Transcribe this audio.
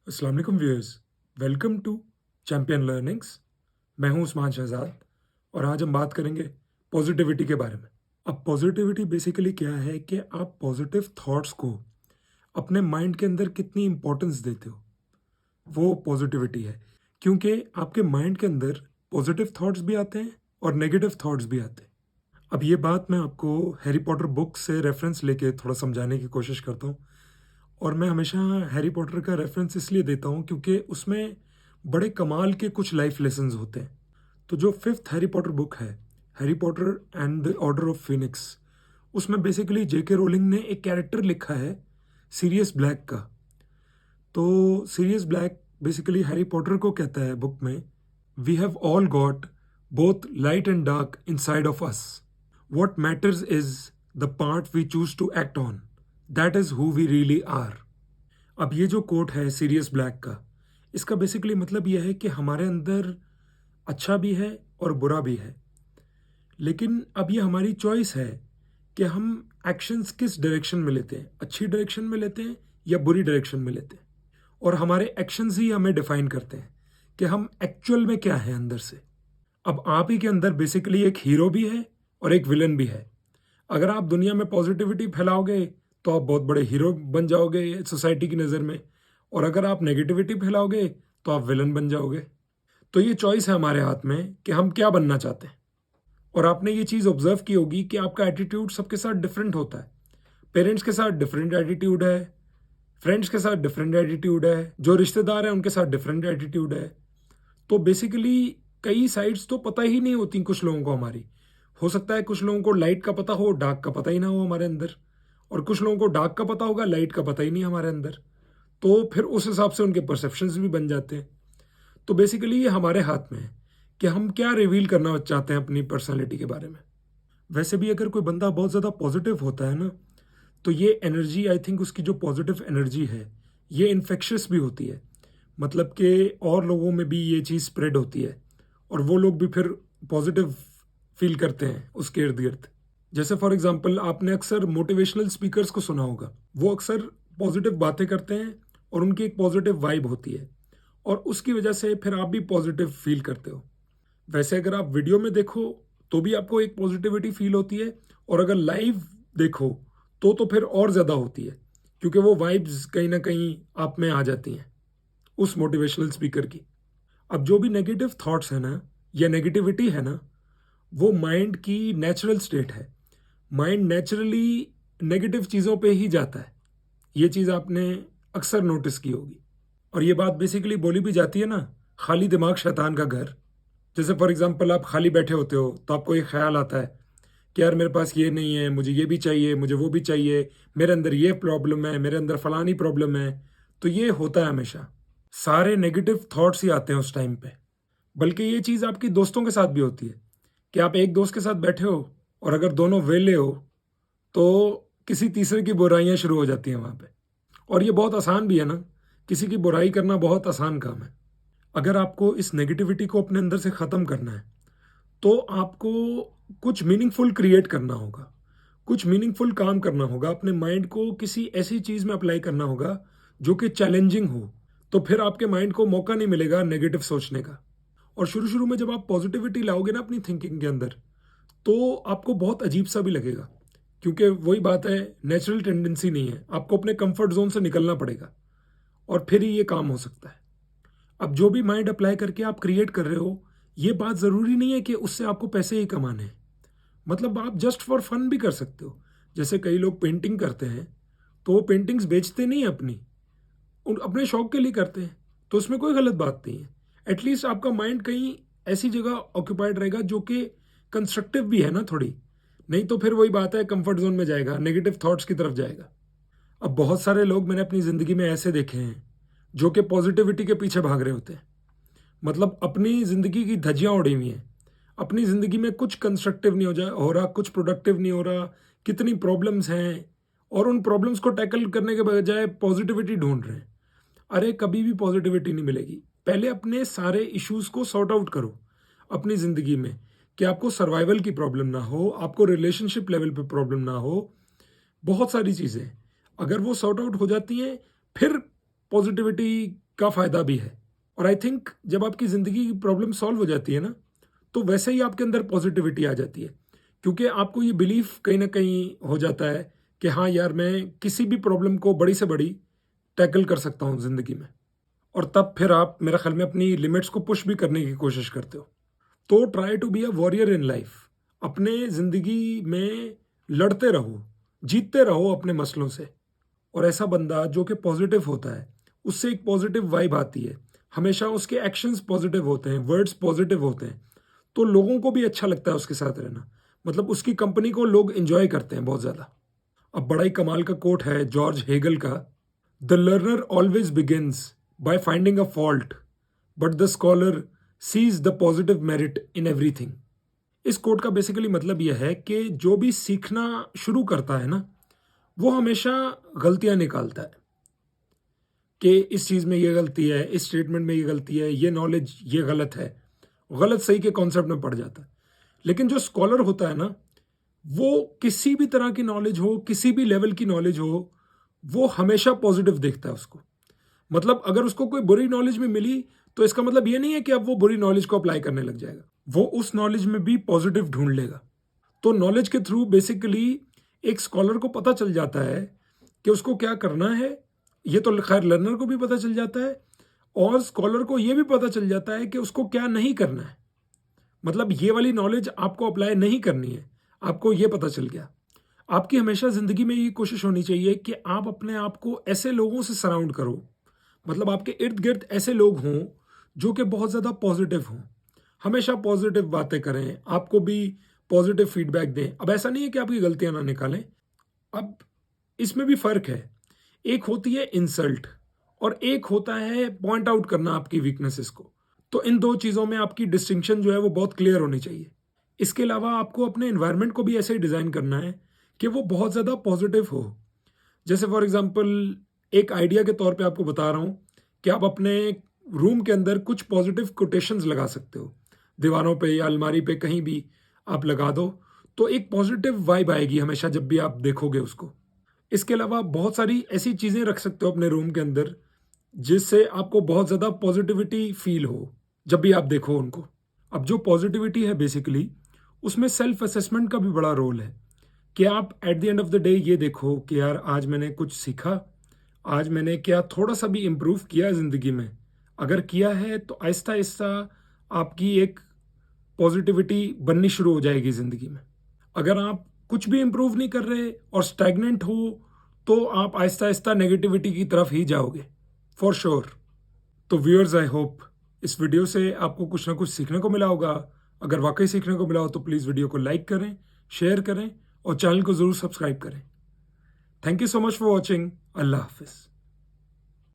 अस्सलाम वालेकुम viewers, welcome to champion learnings. मैं हूं उस्मान शहजाद और आज हम बात करेंगे पॉजिटिविटी के बारे में। अब पॉजिटिविटी बेसिकली क्या है कि आप पॉजिटिव थॉट्स को अपने माइंड के अंदर कितनी इंपॉर्टेंस देते हो, वो पॉजिटिविटी है। क्योंकि आपके माइंड के अंदर पॉजिटिव थॉट्स भी आते हैं और नेगेटिव थॉट्स भी आते हैं। अब ये बात मैं आपको हैरी पॉटर बुक से रेफरेंस लेके थोड़ा समझाने की कोशिश करता हूँ। और मैं हमेशा हैरी पॉटर का रेफरेंस इसलिए देता हूँ क्योंकि उसमें बड़े कमाल के कुछ लाइफ लेसन्स होते हैं। तो जो फिफ्थ हैरी पॉटर बुक है, Harry Potter and the order of Phoenix, उसमें बेसिकली जेके रोलिंग ने एक कैरेक्टर लिखा है सीरियस ब्लैक का। तो Sirius Black basically Harry Potter को कहता है बुक में, we have all got both light and dark inside of us. What matters is the part we choose to act on, that is who we really are. अब ये जो coat है Sirius Black का, इसका basically मतलब यह है कि हमारे अंदर अच्छा भी है और बुरा भी है, लेकिन अब ये हमारी चॉइस है कि हम एक्शंस किस डायरेक्शन में लेते हैं, अच्छी डायरेक्शन में लेते हैं या बुरी डायरेक्शन में लेते हैं। और हमारे एक्शंस ही हमें डिफाइन करते हैं कि हम एक्चुअल में क्या है अंदर से। अब आप ही के अंदर बेसिकली एक हीरो भी है और एक विलन भी है। अगर आप दुनिया में पॉजिटिविटी फैलाओगे तो आप बहुत बड़े हीरो बन जाओगे सोसाइटी की नज़र में, और अगर आप नेगेटिविटी फैलाओगे तो आप विलन बन जाओगे। तो ये चॉइस है हमारे हाथ में कि हम क्या बनना चाहते हैं। और आपने ये चीज़ ऑब्जर्व की होगी कि आपका एटीट्यूड सबके साथ डिफरेंट होता है। पेरेंट्स के साथ डिफरेंट एटीट्यूड है, फ्रेंड्स के साथ डिफरेंट एटीट्यूड है, जो रिश्तेदार हैं उनके साथ डिफरेंट एटीट्यूड है। तो बेसिकली कई साइड्स तो पता ही नहीं होती कुछ लोगों को हमारी। हो सकता है कुछ लोगों को लाइट का पता हो, डार्क का पता ही ना हो हमारे अंदर, और कुछ लोगों को डार्क का पता होगा, लाइट का पता ही नहीं हमारे अंदर। तो फिर उस हिसाब से उनके परसेप्शंस भी बन जाते हैं। तो बेसिकली ये हमारे हाथ में है कि हम क्या रिवील करना चाहते हैं अपनी पर्सनैलिटी के बारे में। वैसे भी अगर कोई बंदा बहुत ज़्यादा पॉजिटिव होता है ना, तो ये एनर्जी, आई थिंक उसकी जो पॉजिटिव एनर्जी है, ये इन्फेक्शियस भी होती है। मतलब कि और लोगों में भी ये चीज़ स्प्रेड होती है और वो लोग भी फिर पॉजिटिव फील करते हैं उसके इर्द गिर्द। जैसे फॉर एग्जांपल आपने अक्सर मोटिवेशनल स्पीकर्स को सुना होगा, वो अक्सर पॉजिटिव बातें करते हैं और उनकी एक पॉजिटिव वाइब होती है, और उसकी वजह से फिर आप भी पॉजिटिव फील करते हो। वैसे अगर आप वीडियो में देखो तो भी आपको एक पॉजिटिविटी फील होती है, और अगर लाइव देखो तो फिर और ज़्यादा होती है, क्योंकि वो वाइब्स कहीं ना कहीं आप में आ जाती हैं उस मोटिवेशनल स्पीकर की। अब जो भी नेगेटिव थॉट्स है ना, या नेगेटिविटी है ना, वो माइंड की नेचुरल स्टेट है। माइंड नेचुरली नेगेटिव चीज़ों पे ही जाता है। ये चीज़ आपने अक्सर नोटिस की होगी। और ये बात बेसिकली बोली भी जाती है ना, खाली दिमाग शैतान का घर। जैसे फॉर एग्जांपल आप खाली बैठे होते हो तो आपको एक ख्याल आता है कि यार मेरे पास ये नहीं है, मुझे ये भी चाहिए, मुझे वो भी चाहिए, मेरे अंदर ये प्रॉब्लम है, मेरे अंदर फलानी प्रॉब्लम है। तो ये होता है हमेशा, सारे नेगेटिव थॉट्स ही आते हैं उस टाइम पे। बल्कि ये चीज़ आपकी दोस्तों के साथ भी होती है कि आप एक दोस्त के साथ बैठे हो और अगर दोनों वेले हो तो किसी तीसरे की बुराइयां शुरू हो जाती हैं वहाँ पे। और ये बहुत आसान भी है ना, किसी की बुराई करना बहुत आसान काम है। अगर आपको इस नेगेटिविटी को अपने अंदर से ख़त्म करना है तो आपको कुछ मीनिंगफुल क्रिएट करना होगा, कुछ मीनिंगफुल काम करना होगा, अपने माइंड को किसी ऐसी चीज़ में अप्लाई करना होगा जो कि चैलेंजिंग हो। तो फिर आपके माइंड को मौका नहीं मिलेगा नेगेटिव सोचने का। और शुरू शुरू में जब आप पॉजिटिविटी लाओगे ना अपनी थिंकिंग के अंदर, तो आपको बहुत अजीब सा भी लगेगा, क्योंकि वही बात है, नेचुरल टेंडेंसी नहीं है, आपको अपने कंफर्ट जोन से निकलना पड़ेगा और फिर ही ये काम हो सकता है। अब जो भी माइंड अप्लाई करके आप क्रिएट कर रहे हो, ये बात ज़रूरी नहीं है कि उससे आपको पैसे ही कमाने हैं। मतलब आप जस्ट फॉर फन भी कर सकते हो। जैसे कई लोग पेंटिंग करते हैं तो वो पेंटिंग्स बेचते नहीं अपनी, अपने शौक के लिए करते हैं, तो उसमें कोई गलत बात नहीं है। एटलीस्ट आपका माइंड कहीं ऐसी जगह ऑक्यूपाइड रहेगा जो कि कंस्ट्रक्टिव भी है ना थोड़ी। नहीं तो फिर वही बात है, कंफर्ट जोन में जाएगा, नेगेटिव थॉट्स की तरफ जाएगा। अब बहुत सारे लोग मैंने अपनी ज़िंदगी में ऐसे देखे हैं जो कि पॉजिटिविटी के पीछे भाग रहे होते हैं। मतलब अपनी ज़िंदगी की धज्जियां उड़ी हुई हैं, अपनी ज़िंदगी में कुछ कंस्ट्रक्टिव नहीं हो रहा, कुछ प्रोडक्टिव नहीं हो रहा, कितनी प्रॉब्लम्स हैं, और उन प्रॉब्लम्स को टैकल करने के बजाय पॉजिटिविटी ढूंढ रहे हैं। अरे कभी भी पॉजिटिविटी नहीं मिलेगी। पहले अपने सारे इश्यूज को सॉर्ट आउट करो अपनी ज़िंदगी में, कि आपको सर्वाइवल की प्रॉब्लम ना हो, आपको रिलेशनशिप लेवल पे प्रॉब्लम ना हो। बहुत सारी चीज़ें अगर वो सॉर्ट आउट हो जाती हैं, फिर पॉजिटिविटी का फ़ायदा भी है। और आई थिंक जब आपकी ज़िंदगी की प्रॉब्लम सॉल्व हो जाती है ना, तो वैसे ही आपके अंदर पॉजिटिविटी आ जाती है, क्योंकि आपको ये बिलीफ कहीं न कहीं हो जाता है कि हाँ यार, मैं किसी भी प्रॉब्लम को बड़ी से बड़ी टैकल कर सकता हूँ ज़िंदगी में। और तब फिर आप मेरे ख़्याल में अपनी लिमिट्स को पुश भी करने की कोशिश करते हो। तो try to be a warrior in life. अपने ज़िंदगी में लड़ते रहो, जीतते रहो अपने मसलों से। और ऐसा बंदा जो कि पॉजिटिव होता है, उससे एक पॉजिटिव वाइब आती है। हमेशा उसके एक्शंस पॉजिटिव होते हैं, वर्ड्स पॉजिटिव होते हैं, तो लोगों को भी अच्छा लगता है उसके साथ रहना। मतलब उसकी कंपनी को लोग एन्जॉय करते हैं बहुत ज़्यादा। अब बड़ा ही कमाल का कोट है जॉर्ज हेगल का, the learner always begins by finding a fault, but the scholar sees the positive merit in everything. इस कोट का बेसिकली मतलब यह है कि जो भी सीखना शुरू करता है ना, वो हमेशा गलतियां निकालता है कि इस चीज़ में ये गलती है, इस स्टेटमेंट में ये गलती है, ये नॉलेज ये गलत है, गलत सही के कॉन्सेप्ट में पड़ जाता है। लेकिन जो स्कॉलर होता है ना, वो किसी भी तरह की नॉलेज हो, किसी भी लेवल की नॉलेज हो, वो हमेशा पॉजिटिव देखता है उसको। मतलब अगर उसको कोई बुरी नॉलेज भी मिली, तो इसका मतलब ये नहीं है कि अब वो बुरी नॉलेज को अप्लाई करने लग जाएगा। वो उस नॉलेज में भी पॉजिटिव ढूँढ लेगा। तो नॉलेज के थ्रू बेसिकली एक स्कॉलर को पता चल जाता है कि उसको क्या करना है। ये तो खैर लर्नर को भी पता चल जाता है, और स्कॉलर को ये भी पता चल जाता है कि उसको क्या नहीं करना है। मतलब ये वाली नॉलेज आपको अप्लाई नहीं करनी है, आपको ये पता चल गया। आपकी हमेशा ज़िंदगी में ये कोशिश होनी चाहिए कि आप अपने आप को ऐसे लोगों से सराउंड करो, मतलब आपके इर्द-गिर्द ऐसे लोग हों, जो कि बहुत ज़्यादा पॉज़िटिव हों। हमेशा पॉज़िटिव बातें करें, आपको भी पॉज़िटिव फीडबैक दें। अब ऐसा नहीं है कि आपकी गलतियाँ ना निकालें, अब इसमें भी फ़र्क है। एक होती है इंसल्ट, और एक होता है पॉइंट आउट करना आपकी वीकनेसेस को। तो इन 2 चीज़ों में आपकी डिस्टिंक्शन जो है वो बहुत क्लियर होनी चाहिए। इसके अलावा आपको अपने एनवायरनमेंट को भी ऐसे ही डिज़ाइन करना है कि वो बहुत ज़्यादा पॉज़िटिव हो। जैसे फॉर एग्ज़ाम्पल, एक आइडिया के तौर पे आपको बता रहा हूँ कि आप अपने रूम के अंदर कुछ पॉज़िटिव कोटेशंस लगा सकते हो। दीवारों पे या अलमारी पे कहीं भी आप लगा दो, तो एक पॉज़िटिव वाइब आएगी हमेशा जब भी आप देखोगे उसको। इसके अलावा बहुत सारी ऐसी चीज़ें रख सकते हो अपने रूम के अंदर, जिससे आपको बहुत ज़्यादा पॉज़िटिविटी फ़ील हो, जब भी आप देखो उनको। अब जो पॉज़िटिविटी है बेसिकली, उसमें सेल्फ असेसमेंट का भी बड़ा रोल है कि आप at the end of the day ये देखो कि यार आज मैंने कुछ सीखा, आज मैंने क्या थोड़ा-सा भी इम्प्रूव किया ज़िंदगी में? अगर किया है तो आहिस्ता-आहिस्ता आपकी एक पॉज़िटिविटी बननी शुरू हो जाएगी ज़िंदगी में। अगर आप कुछ भी इम्प्रूव नहीं कर रहे और स्टैग्नेंट हो, तो आप आहिस्ता-आहिस्ता नेगेटिविटी की तरफ ही जाओगे, फॉर श्योर। तो व्यूअर्स, आई होप इस वीडियो से आपको कुछ ना कुछ सीखने को मिला होगा। अगर वाक़ई सीखने को मिला हो तो प्लीज़ वीडियो को लाइक करें, शेयर करें और चैनल को ज़रूर सब्सक्राइब करें। Thank you so much for watching. अल्लाह हाफ़िज़।